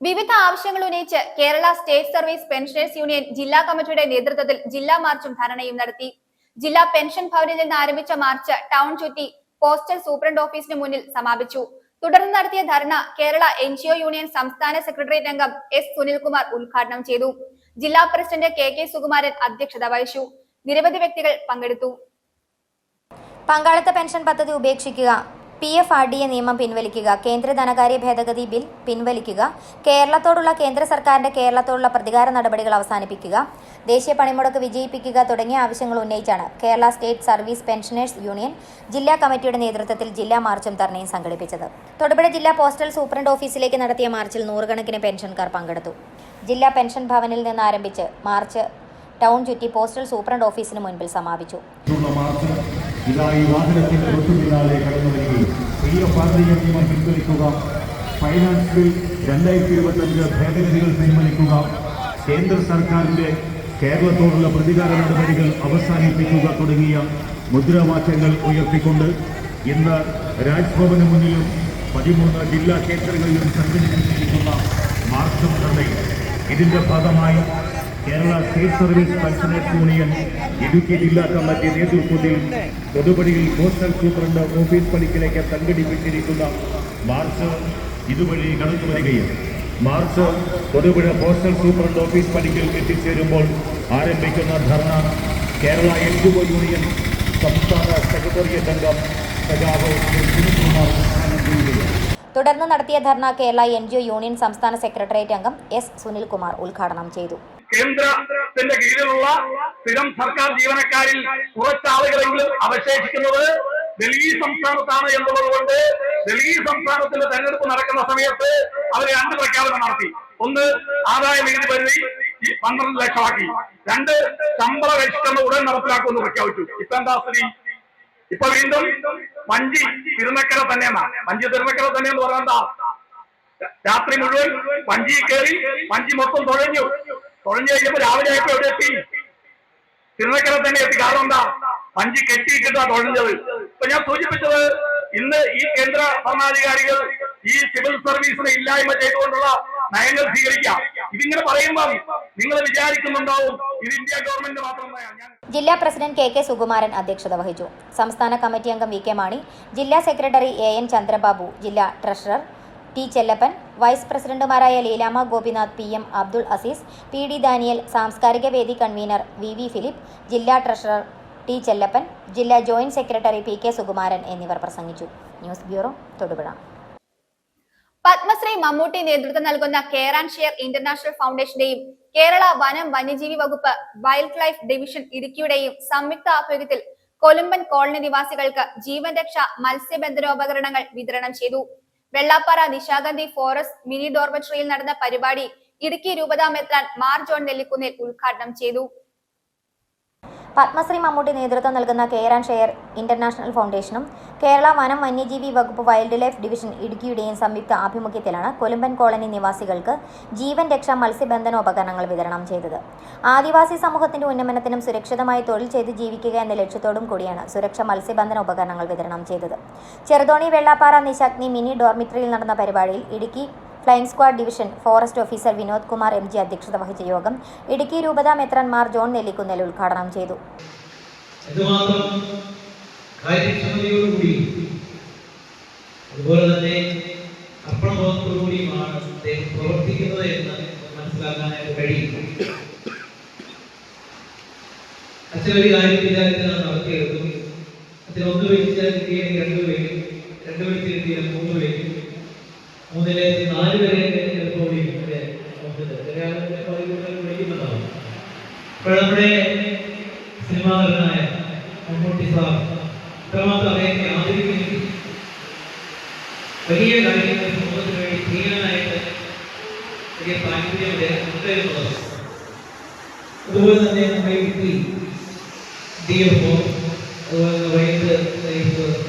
വിവിധ ആവശ്യങ്ങൾ ഉന്നയിച്ച് Kerala state service pensioners union ജില്ലാ കമ്മിറ്റിയുടെ നേതൃത്വത്തിൽ ജില്ലാ മാർച്ചും ധർണയും നടത്തി. ജില്ലാ പെൻഷൻ ഭവനിൽ നിന്ന് ആരംഭിച്ച മാർച്ച് ടൗൺ ചുറ്റി പോസ്റ്റൽ സൂപ്രണ്ട് ഓഫീസിന് മുന്നിൽ സമാപിച്ചു. തുടർന്ന് നടത്തിയ ധർണ കേരള NGO യൂണിയൻ സംസ്ഥാന സെക്രട്ടേറിയറ്റ് അംഗം S. സുനിൽകുമാർ ഉദ്ഘാടനം ചെയ്തു. ജില്ലാ പ്രസിഡന്റ് KK സുകുമാരൻ അധ്യക്ഷത വഹിച്ചു. നിരവധി വ്യക്തികൾ പങ്കെടുത്തു. പങ്കാളിത്ത പെൻഷൻ പദ്ധതി ഉപേക്ഷിക്കുക, PFRDA നിയമം പിൻവലിക്കുക, കേന്ദ്ര ധനകാര്യ ഭേദഗതി ബിൽ പിൻവലിക്കുക, കേരളത്തോടുള്ള കേന്ദ്ര സർക്കാരിന്റെ കേരളത്തോടുള്ള പ്രതികാര നടപടികൾ അവസാനിപ്പിക്കുക, ദേശീയ പണിമുടക്ക് വിജയിപ്പിക്കുക തുടങ്ങിയ ആവശ്യങ്ങൾ ഉന്നയിച്ചാണ് Kerala state service pensioners union ജില്ലാ കമ്മിറ്റിയുടെ നേതൃത്വത്തിൽ ജില്ലാ മാർച്ചും ധർണയും സംഘടിപ്പിച്ചത്. തൊടുപുഴ ജില്ലാ പോസ്റ്റൽ സൂപ്രണ്ട് ഓഫീസിലേക്ക് നടത്തിയ മാർച്ചിൽ നൂറുകണക്കിന് പെൻഷൻകാർ പങ്കെടുത്തു. ജില്ലാ പെൻഷൻ ഭവനിൽ നിന്ന് ആരംഭിച്ച് മാർച്ച് ടൗൺ ചുറ്റി പോസ്റ്റൽ സൂപ്രണ്ട് ഓഫീസിന് മുൻപിൽ സമാപിച്ചു. ഇതായി വാഹനത്തിന്റെ തൊട്ടുപിന്നാലെ കടന്നു വരികയും PFRDA നിയമം പിൻവലിക്കുക, ഫൈനാൻസ് ബിൽ 2025 ഭേദഗതികൾ പിൻവലിക്കുക, കേന്ദ്ര സർക്കാരിന്റെ കേരളത്തോടുള്ള പ്രതികാര നടപടികൾ അവസാനിപ്പിക്കുക തുടങ്ങിയ മുദ്രാവാക്യങ്ങൾ ഉയർത്തിക്കൊണ്ട് ഇന്ന് രാജ്ഭവന് മുന്നിലും 13 ജില്ലാ കേന്ദ്രങ്ങളിലും സംഘടിപ്പിച്ചിരിക്കുന്ന മാർച്ചും ധർണയും ഇതിന്റെ ഭാഗമായി Kerala state service pensioners union Idukki ജില്ലാ കമ്മിറ്റി നേതൃത്വത്തിൽ തൊടുപുഴയിൽ പോസ്റ്റൽ സൂപ്രണ്ട് ഓഫീസ് പടിക്കലേക്ക് സംഘടിപ്പിച്ചിരിക്കുന്ന മാർച്ച് ഇതുവഴി കടന്നു വരികയും march Thodupuzha postal superintendent office പടിക്കൽ എത്തിച്ചേരുമ്പോൾ ആരംഭിക്കുന്ന ധർണ കേരള NGO യൂണിയൻ സംസ്ഥാന സെക്രട്ടേറിയറ്റ് അംഗം സഖാവ് സുനിൽകുമാർ ഉദ്ഘാടനം ചെയ്യുകയാണ്. തുടർന്ന് നടത്തിയ ധർണ കേരള NGO യൂണിയൻ സംസ്ഥാന സെക്രട്ടേറിയറ്റ് അംഗം S. സുനിൽകുമാർ ഉദ്ഘാടനം ചെയ്തു. കേന്ദ്രത്തിന്റെ കീഴിലുള്ള സ്ഥിരം സർക്കാർ ജീവനക്കാരിൽ കുറച്ചാളുകളെങ്കിലും അവശേഷിക്കുന്നത് ഡൽഹി സംസ്ഥാനത്താണ് എന്നുള്ളത് കൊണ്ട് ഡൽഹി സംസ്ഥാനത്തിന്റെ തെരഞ്ഞെടുപ്പ് നടക്കുന്ന സമയത്ത് അവർ 2 പ്രഖ്യാപനം നടത്തി. ഒന്ന്, ആദായ നികുതി പരിധി 12 ലക്ഷമാക്കി. 2, ശമ്പള പരിഷ്കരണം ഉടൻ നടപ്പിലാക്കുമെന്ന് പ്രഖ്യാപിച്ചു. ഇപ്പൊ എന്താ സ്ഥിതി? ഇപ്പൊ വീണ്ടും വഞ്ചി തിരുനക്കര തന്നെയാണ്. വഞ്ചി തിരുനക്കര തന്നെ എന്ന് പറയാൻ എന്താ? രാത്രി മുഴുവൻ വഞ്ചി കയറി വഞ്ചി മൊത്തം തുഴഞ്ഞു കഴിഞ്ഞപ്പോ രാവിലെ ആയപ്പോ എവിടെ എത്തി? തിരുനക്കര തന്നെ എത്തി. കാരണം എന്താ? വഞ്ചി കെട്ടിയിട്ടാ തുഴഞ്ഞത്. ഇപ്പൊ ഞാൻ സൂചിപ്പിച്ചത്, ഇന്ന് ഈ കേന്ദ്ര ഭരണാധികാരികൾ ഈ സിവിൽ സർവീസിനെ ഇല്ലായ്മ ചെയ്തുകൊണ്ടുള്ള നയങ്ങൾ സ്വീകരിക്കാം. ഇതിങ്ങനെ പറയുമ്പോൾ നിങ്ങൾ വിചാരിക്കുന്നുണ്ടാവും ഇത് ഇന്ത്യ ഗവൺമെന്റ് മാത്രമാണ്. ജില്ലാ പ്രസിഡന്റ് KK സുകുമാരൻ അധ്യക്ഷത വഹിച്ചു. സംസ്ഥാന കമ്മിറ്റി അംഗം VK മാണി, ജില്ലാ സെക്രട്ടറി AN ചന്ദ്രബാബു, ജില്ലാ ട്രഷറർ T. ചെല്ലപ്പൻ, വൈസ് പ്രസിഡന്റുമാരായ ലീലാമ്മ ഗോപിനാഥ്, PM അബ്ദുൾ അസീസ്, PD ദാനിയൽ, സാംസ്കാരിക വേദി കൺവീനർ VV ഫിലിപ്പ്, ജില്ലാ ട്രഷറർ T. ചെല്ലപ്പൻ, ജില്ലാ ജോയിന്റ് സെക്രട്ടറി PK സുകുമാരൻ എന്നിവർ പ്രസംഗിച്ചു. News bureau, Thodupuzha. പത്മശ്രീ മമ്മൂട്ടി നേതൃത്വം നൽകുന്ന കെയർ ആൻഡ് ഷെയർ ഇന്റർനാഷണൽ ഫൗണ്ടേഷന്റെയും കേരള വനം വന്യജീവി വകുപ്പ് വൈൽഡ് ലൈഫ് ഡിവിഷൻ ഇടുക്കിയുടെയും സംയുക്ത ആഭിമുഖ്യത്തിൽ കൊലുമ്പൻ കോളനി നിവാസികൾക്ക് ജീവൻ രക്ഷാ മത്സ്യബന്ധനോപകരണങ്ങൾ വിതരണം ചെയ്തു. വെള്ളാപ്പാറ നിശാഗന്ധി ഫോറസ്റ്റ് മിനി ഡോർമെട്രിയിൽ നടന്ന പരിപാടി ഇടുക്കി രൂപതാ മെത്രാൻ മാർ ജോൺ നെല്ലിക്കുന്നിൽ ഉദ്ഘാടനം ചെയ്തു. പത്മശ്രീ മമ്മൂട്ടി നേതൃത്വം നൽകുന്ന കെയർ ആൻഡ് ഷെയർ ഇന്റർനാഷണൽ ഫൗണ്ടേഷനും കേരള വനം വന്യജീവി വകുപ്പ് വൈൽഡ് ലൈഫ് ഡിവിഷൻ ഇടുക്കിയുടെയും സംയുക്ത ആഭിമുഖ്യത്തിലാണ് കൊലുമ്പൻ കോളനി നിവാസികൾക്ക് ജീവൻ രക്ഷാ മത്സ്യബന്ധനോപകരണങ്ങൾ വിതരണം ചെയ്തത്. ആദിവാസി സമൂഹത്തിന്റെ ഉന്നമനത്തിനും സുരക്ഷിതമായി തൊഴിൽ ചെയ്ത് ജീവിക്കുക എന്ന ലക്ഷ്യത്തോടും കൂടിയാണ് സുരക്ഷാ മത്സ്യബന്ധന ഉപകരണങ്ങൾ വിതരണം ചെയ്തത്. ചെറുതോണി വെള്ളാപ്പാറ നിശാഗ്നി മിനി ഡോർമിറ്ററിയിൽ നടന്ന പരിപാടിയിൽ Idukki flying squad division forest officer Vinod Kumar MG അധ്യക്ഷത വഹിച്ച യോഗം ഇടുക്കി രൂപതാ മെത്രാൻ മാർ ജോൺ നെല്ലിക്കുന്നിൽ ഉദ്ഘാടനം ചെയ്തു. എന്തുമാത്രം കാര്യക്ഷമതയോടുകൂടി അതുപോലെ തന്നെ അർപ്പണബോധത്തോടുകൂടിയുമാണ് അദ്ദേഹം പ്രവർത്തിക്കുന്നത് എന്ന് മനസ്സിലാക്കാനായിട്ട് കഴിയും. അച്ഛൻ ഒരു കാര്യം വിചാരിച്ചാൽ നടത്തിയെടുക്കും. അച്ഛൻ 1 വെച്ചാൽ കിട്ടിയെങ്കിൽ 2 വയ്ക്കും, 2 വെച്ച് കിട്ടിയാൽ 3 വയ്ക്കും, 3 4 വരെ ചിലപ്പോൾ വിളിക്കുന്നതാണ്. ഇപ്പോൾ നമ്മുടെ സിനിമാ നടനായ മമ്മൂട്ടി സാർ ഇത്രമാത്രം അദ്ദേഹത്തെ ആദരിക്കുന്നെങ്കിൽ വലിയ കാര്യങ്ങൾ സമൂഹത്തിന് വേണ്ടി ചെയ്യാനായിട്ട് വലിയ താല്പര്യം അദ്ദേഹം ഉണ്ടായിരുന്നതാണ്. അതുപോലെ തന്നെ നമ്മുടെ വീട്ടിൽ DFO അതുപോലെ വൈകിട്ട്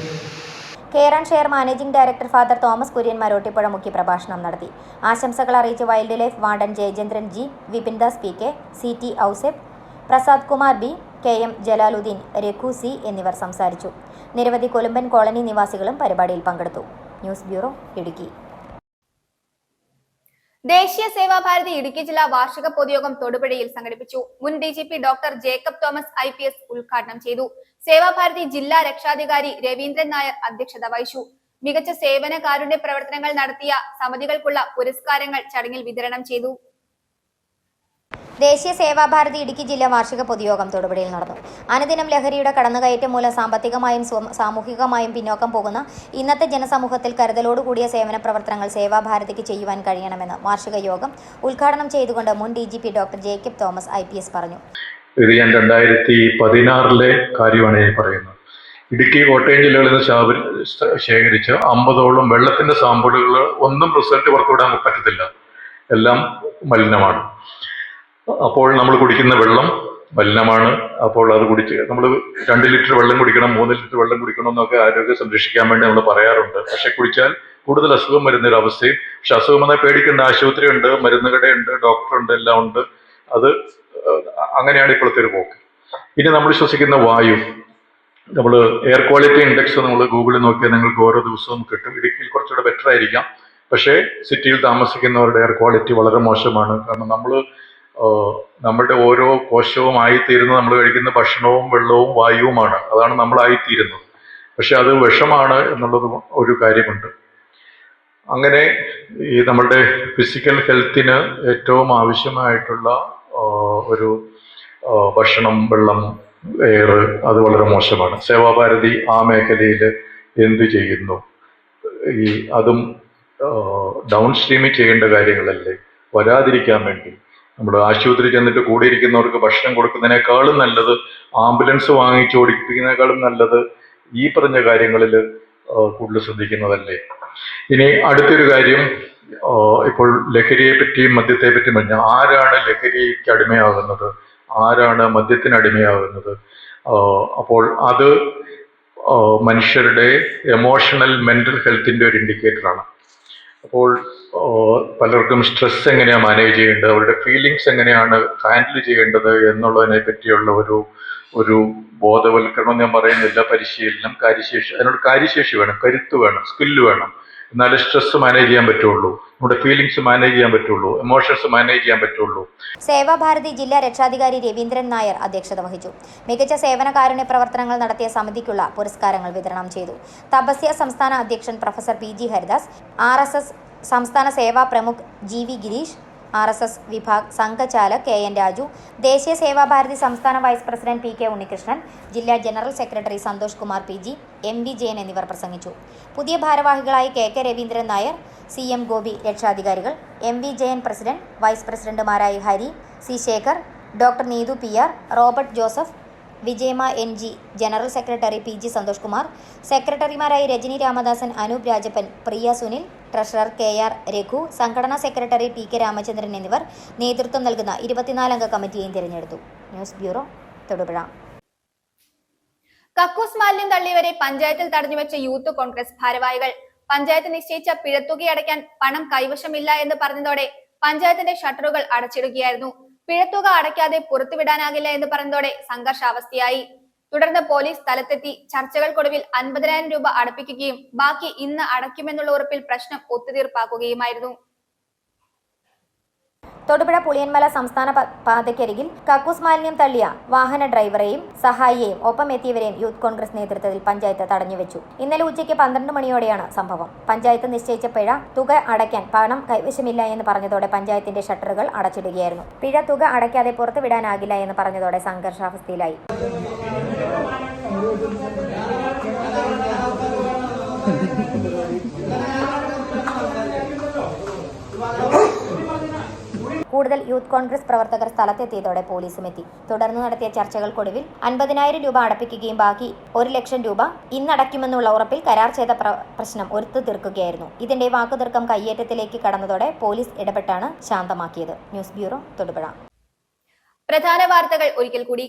care and share managing director father Thomas Kurian Marottipuzha മുഖ്യപ്രഭാഷണം നടത്തി. ആശംസകൾ അറിയിച്ച് wild life warden Jayachandran G, Vipindas PK, CT Ouseph, Prasad Kumar B, KM Jalaluddin, Raghu C എന്നിവർ സംസാരിച്ചു. നിരവധി കൊലുമ്പൻ കോളനി നിവാസികളും പരിപാടിയിൽ പങ്കെടുത്തു. News bureau, Idukki. ദേശീയ സേവാഭാരതി ഇടുക്കി ജില്ലാ വാർഷിക പൊതുയോഗം തൊടുപുഴയിൽ സംഘടിപ്പിച്ചു. മുൻ DGP doctor Jacob Thomas IPS ഉദ്ഘാടനം ചെയ്തു. സേവാഭാരതി ജില്ലാ രക്ഷാധികാരി രവീന്ദ്രൻ നായർ അധ്യക്ഷത വഹിച്ചു. മികച്ച സേവന കാരുണ്യ പ്രവർത്തനങ്ങൾ നടത്തിയ സമിതികൾക്കുള്ള പുരസ്കാരങ്ങൾ ചടങ്ങിൽ വിതരണം ചെയ്തു. ദേശീയ സേവാഭാരതി ഇടുക്കി ജില്ലാ വാർഷിക പൊതുയോഗം തൊടുപുഴയിൽ നടന്നു. അനുദിനം ലഹരിയുടെ കടന്നുകയറ്റം മൂലം സാമ്പത്തികമായും സാമൂഹികമായും പിന്നോക്കം പോകുന്ന ഇന്നത്തെ ജനസമൂഹത്തിൽ കരുതലോടുകൂടിയ സേവന പ്രവർത്തനങ്ങൾ സേവാഭാരതിക്ക് ചെയ്യുവാൻ കഴിയണമെന്ന് വാർഷിക യോഗം ഉദ്ഘാടനം ചെയ്തുകൊണ്ട് മുൻ DGP doctor Jacob Thomas IPS പറഞ്ഞു. ഇത് ഞാൻ 2016 കാര്യമാണ് ഞാൻ പറയുന്നത്. ഇടുക്കി, കോട്ടയം ജില്ലകളിൽ നിന്ന് ശേഖരിച്ച 50ഓളം വെള്ളത്തിന്റെ സാമ്പിളുകൾ ഒന്നും റിസൾട്ട് പുറത്തുവിടാൻ പറ്റത്തില്ല. എല്ലാം മലിനമാണ്. അപ്പോൾ നമ്മൾ കുടിക്കുന്ന വെള്ളം മലിനമാണ്. അപ്പോൾ അത് കുടിച്ച് നമ്മൾ 2 ലിറ്റർ വെള്ളം കുടിക്കണം, 3 ലിറ്റർ വെള്ളം കുടിക്കണം എന്നൊക്കെ ആരോഗ്യം സംരക്ഷിക്കാൻ വേണ്ടി നമ്മൾ പറയാറുണ്ട്. പക്ഷെ കുടിച്ചാൽ കൂടുതൽ അസുഖം വരുന്നൊരു അവസ്ഥയും. പക്ഷെ അസുഖം വന്നാൽ പേടിക്കേണ്ട, ആശുപത്രി ഉണ്ട്, മരുന്നുകടയുണ്ട്, ഡോക്ടറുണ്ട്, എല്ലാം ഉണ്ട്. അത് അങ്ങനെയാണ് ഇപ്പോഴത്തെ ഒരു പോക്ക്. ഇനി നമ്മൾ ശ്വസിക്കുന്ന വായു, നമ്മൾ എയർ ക്വാളിറ്റി ഇൻഡെക്സ് നമ്മൾ ഗൂഗിളിൽ നോക്കിയാൽ നിങ്ങൾക്ക് ഓരോ ദിവസവും കിട്ടും. ഇടുക്കിയിൽ കുറച്ചുകൂടെ ബെറ്റർ ആയിരിക്കാം. പക്ഷേ സിറ്റിയിൽ താമസിക്കുന്നവരുടെ എയർ ക്വാളിറ്റി വളരെ മോശമാണ്. കാരണം നമ്മളുടെ ഓരോ കോശവും ആയിത്തീരുന്നത് നമ്മൾ കഴിക്കുന്ന ഭക്ഷണവും വെള്ളവും വായുവുമാണ്. അതാണ് നമ്മളായിത്തീരുന്നത്. പക്ഷെ അത് വിഷമാണ് എന്നുള്ളത് ഒരു കാര്യമുണ്ട്. അങ്ങനെ ഈ നമ്മളുടെ ഫിസിക്കൽ ഹെൽത്തിന് ഏറ്റവും ആവശ്യമായിട്ടുള്ള ഒരു ഭക്ഷണം, വെള്ളം, എയർ, അത് വളരെ മോശമാണ്. സേവാഭാരതി ആ മേഖലയിൽ എന്ത് ചെയ്യുന്നു? അതും ഡൗൺ സ്ട്രീമിൽ ചെയ്യേണ്ട കാര്യങ്ങളല്ലേ. വരാതിരിക്കാൻ വേണ്ടി നമ്മൾ ആശുപത്രി ചെന്നിട്ട് കൂടിയിരിക്കുന്നവർക്ക് ഭക്ഷണം കൊടുക്കുന്നതിനേക്കാളും നല്ലത്, ആംബുലൻസ് വാങ്ങിച്ച് ഓടിപ്പിക്കുന്നതിനേക്കാളും നല്ലത് ഈ പറഞ്ഞ കാര്യങ്ങളിൽ കൂടുതൽ ശ്രദ്ധിക്കുന്നതല്ലേ. ഇനി അടുത്തൊരു കാര്യം, ഇപ്പോൾ ലഹരിയെ പറ്റിയും മദ്യത്തെ പറ്റിയും പറഞ്ഞാൽ ആരാണ് ലഹരിക്ക് അടിമയാകുന്നത്, ആരാണ് മദ്യത്തിന് അടിമയാകുന്നത്? അപ്പോൾ അത് മനുഷ്യരുടെ എമോഷണൽ മെന്റൽ ഹെൽത്തിൻ്റെ ഒരു ഇൻഡിക്കേറ്ററാണ്. അപ്പോൾ പലർക്കും സ്ട്രെസ് എങ്ങനെയാണ് മാനേജ് ചെയ്യേണ്ടത്, അവരുടെ ഫീലിങ്സ് എങ്ങനെയാണ് ഹാൻഡിൽ ചെയ്യേണ്ടത് എന്നുള്ളതിനെ പറ്റിയുള്ള ഒരു ബോധവൽക്കരണം ഞാൻ പറയുന്നില്ല. പരിശീലനം, കാര്യശേഷി, അതിനോട് കാര്യശേഷി വേണം, കരുത്ത് വേണം, സ്കില്ല് വേണം. എന്നാലേ സ്ട്രെസ് മാനേജ് ചെയ്യാൻ പറ്റുള്ളൂ, നമ്മുടെ ഫീലിങ്സ് മാനേജ് ചെയ്യാൻ പറ്റുള്ളൂ, എമോഷൻസ് മാനേജ് ചെയ്യാൻ പറ്റുള്ളൂ. സേവാഭാരതി ജില്ലാ രക്ഷാധികാരി രവീന്ദ്രൻ നായർ അധ്യക്ഷത വഹിച്ചു. മികച്ച സേവന കാരുണ്യ പ്രവർത്തനങ്ങൾ നടത്തിയ സമിതിക്കുള്ള പുരസ്കാരങ്ങൾ വിതരണം ചെയ്തു. തപസ്യ സംസ്ഥാന അധ്യക്ഷൻ പ്രൊഫസർ PG ഹരിദാസ്, RSS സംസ്ഥാന സേവാ പ്രമുഖ് GV ഗിരീഷ്, RSS വിഭാഗ് സംഘചാലക് KN രാജു, ദേശീയ സേവാഭാരതി സംസ്ഥാന വൈസ് പ്രസിഡന്റ് PK ഉണ്ണികൃഷ്ണൻ, ജില്ലാ general secretary Santhosh Kumar PG, MV Jayan എന്നിവർ പ്രസംഗിച്ചു. പുതിയ ഭാരവാഹികളായി KK രവീന്ദ്രൻ നായർ, CM ഗോപി രക്ഷാധികാരികൾ, MV ജയൻ പ്രസിഡന്റ്, വൈസ് പ്രസിഡന്റുമാരായി Hari C Sekhar, doctor Neethu PR, Robert Joseph, Vijayamma NG, general secretary PG Santhosh Kumar, സെക്രട്ടറിമാരായി രജനി രാമദാസൻ, അനൂപ് രാജപ്പൻ, പ്രിയ സുനിൽ, ട്രഷറർ KR രഘു, സംഘടനാ സെക്രട്ടറി TK രാമചന്ദ്രൻ എന്നിവർ നേതൃത്വം നൽകുന്ന 24 അംഗ കമ്മിറ്റിയെയും തിരഞ്ഞെടുത്തു. News bureau, Thodupuzha. കക്കൂസ് മാലിന്യം തള്ളിയവരെ പഞ്ചായത്തിൽ തടഞ്ഞുവെച്ച യൂത്ത് കോൺഗ്രസ് ഭാരവാഹികൾ. പഞ്ചായത്ത് നിശ്ചയിച്ച പിഴത്തുകയടയ്ക്കാൻ പണം കൈവശമില്ല എന്ന് പറഞ്ഞതോടെ പഞ്ചായത്തിന്റെ ഷട്ടറുകൾ അടച്ചിടുകയായിരുന്നു. പിഴത്തുക അടയ്ക്കാതെ പുറത്തുവിടാനാകില്ല എന്ന് പറഞ്ഞതോടെ സംഘർഷാവസ്ഥയായി. തുടർന്ന് പോലീസ് സ്ഥലത്തെത്തി ചർച്ചകൾക്കൊടുവിൽ 50,000 രൂപ അടപ്പിക്കുകയും ബാക്കി ഇന്ന് അടയ്ക്കുമെന്നുള്ള ഉറപ്പിൽ പ്രശ്നം ഒത്തുതീർപ്പാക്കുകയുമായിരുന്നു. തൊടുപുഴ പുളിയന്മല സംസ്ഥാന പാതയ്ക്കരികിൽ കക്കൂസ് മാലിന്യം തള്ളിയ വാഹന ഡ്രൈവറെയും സഹായിയെയും ഒപ്പം എത്തിയവരെയും യൂത്ത് കോൺഗ്രസ് നേതൃത്വത്തിൽ പഞ്ചായത്ത് തടഞ്ഞുവെച്ചു. ഇന്നലെ ഉച്ചയ്ക്ക് 12 മണിയോടെയാണ് സംഭവം. പഞ്ചായത്ത് നിശ്ചയിച്ച പിഴ തുക അടയ്ക്കാൻ പണം കൈവശമില്ല എന്ന് പറഞ്ഞതോടെ പഞ്ചായത്തിന്റെ ഷട്ടറുകൾ അടച്ചിടുകയായിരുന്നു. പിഴ തുക അടയ്ക്കാതെ പുറത്തുവിടാനാകില്ല എന്ന് പറഞ്ഞതോടെ സംഘർഷാവസ്ഥയിലായി. കൂടുതൽ യൂത്ത് കോൺഗ്രസ് പ്രവർത്തകർ സ്ഥലത്തെത്തിയതോടെ പോലീസും എത്തി. തുടർന്ന് നടത്തിയ ചർച്ചകൾക്കൊടുവിൽ 50,000 രൂപ അടപ്പിക്കുകയും ബാക്കി 1 ലക്ഷം രൂപ ഇന്നടയ്ക്കുമെന്നുള്ള ഉറപ്പിൽ കരാർ ചെയ്ത പ്രശ്നം ഒത്തു തീർക്കുകയായിരുന്നു. ഇതിന്റെ വാക്കുതർക്കം കയ്യേറ്റത്തിലേക്ക് കടന്നതോടെ പോലീസ് ഇടപെട്ടാണ് ശാന്തമാക്കിയത്. News bureau, Thodupuzha. പ്രധാന വാർത്തകൾ ഒരിക്കൽ കൂടി.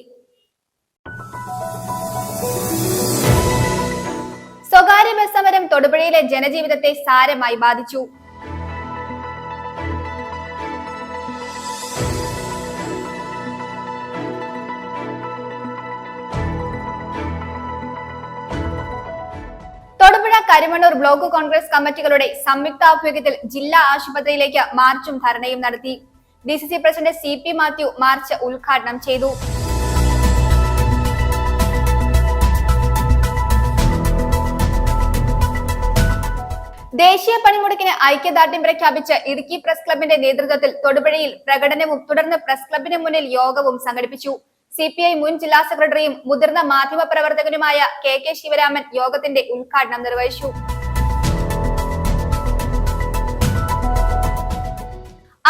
സ്വകാര്യ ബസ് സമരം തൊടുപുഴയിലെ ജനജീവിതത്തെ സാരമായി ബാധിച്ചു. തൊടുപുഴ കരിമണ്ണൂർ ബ്ലോക്ക് കോൺഗ്രസ് കമ്മിറ്റികളുടെ സംയുക്താഭിമുഖ്യത്തിൽ ജില്ലാ ആശുപത്രിയിലേക്ക് മാർച്ചും ധർണയും നടത്തി. DCC president CP Mathew march ഉദ്ഘാടനം ചെയ്തു. ദേശീയ പണിമുടക്കിന് ഐക്യദാർഢ്യം പ്രഖ്യാപിച്ച് ഇടുക്കി പ്രസ് ക്ലബിന്റെ നേതൃത്വത്തിൽ തൊടുപുഴയിൽ പ്രകടനവും തുടർന്ന് പ്രസ് ക്ലബിന് മുന്നിൽ യോഗവും സംഘടിപ്പിച്ചു. CPI മുൻ ജില്ലാ സെക്രട്ടറിയും മുതിർന്ന മാധ്യമ പ്രവർത്തകനുമായ KK ശിവരാമൻ യോഗത്തിന്റെ ഉദ്ഘാടനം നിർവഹിച്ചു.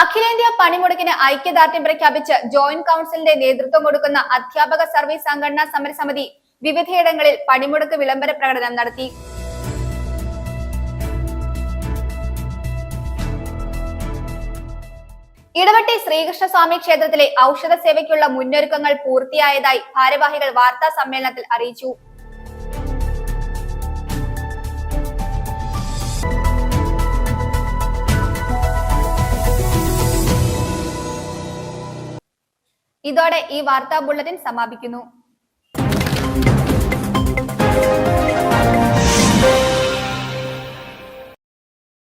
അഖിലേന്ത്യാ പണിമുടക്കിന് ഐക്യദാർഢ്യം പ്രഖ്യാപിച്ച് ജോയിന്റ് കൌൺസിലിന്റെ നേതൃത്വം കൊടുക്കുന്ന അധ്യാപക സർവീസ് സംഘടനാ സമരസമിതി വിവിധയിടങ്ങളിൽ പണിമുടക്ക് വിളംബര പ്രകടനം നടത്തി. ഇടവട്ടി ശ്രീകൃഷ്ണസ്വാമി ക്ഷേത്രത്തിലെ ഔഷധ സേവയ്ക്കുള്ള മുന്നൊരുക്കങ്ങൾ പൂർത്തിയായതായി ഭാരവാഹികൾ വാർത്താ സമ്മേളനത്തിൽ അറിയിച്ചു. ഇതോടെ ഈ വാർത്താ ബുള്ളറ്റിൻ സമാപിക്കുന്നു.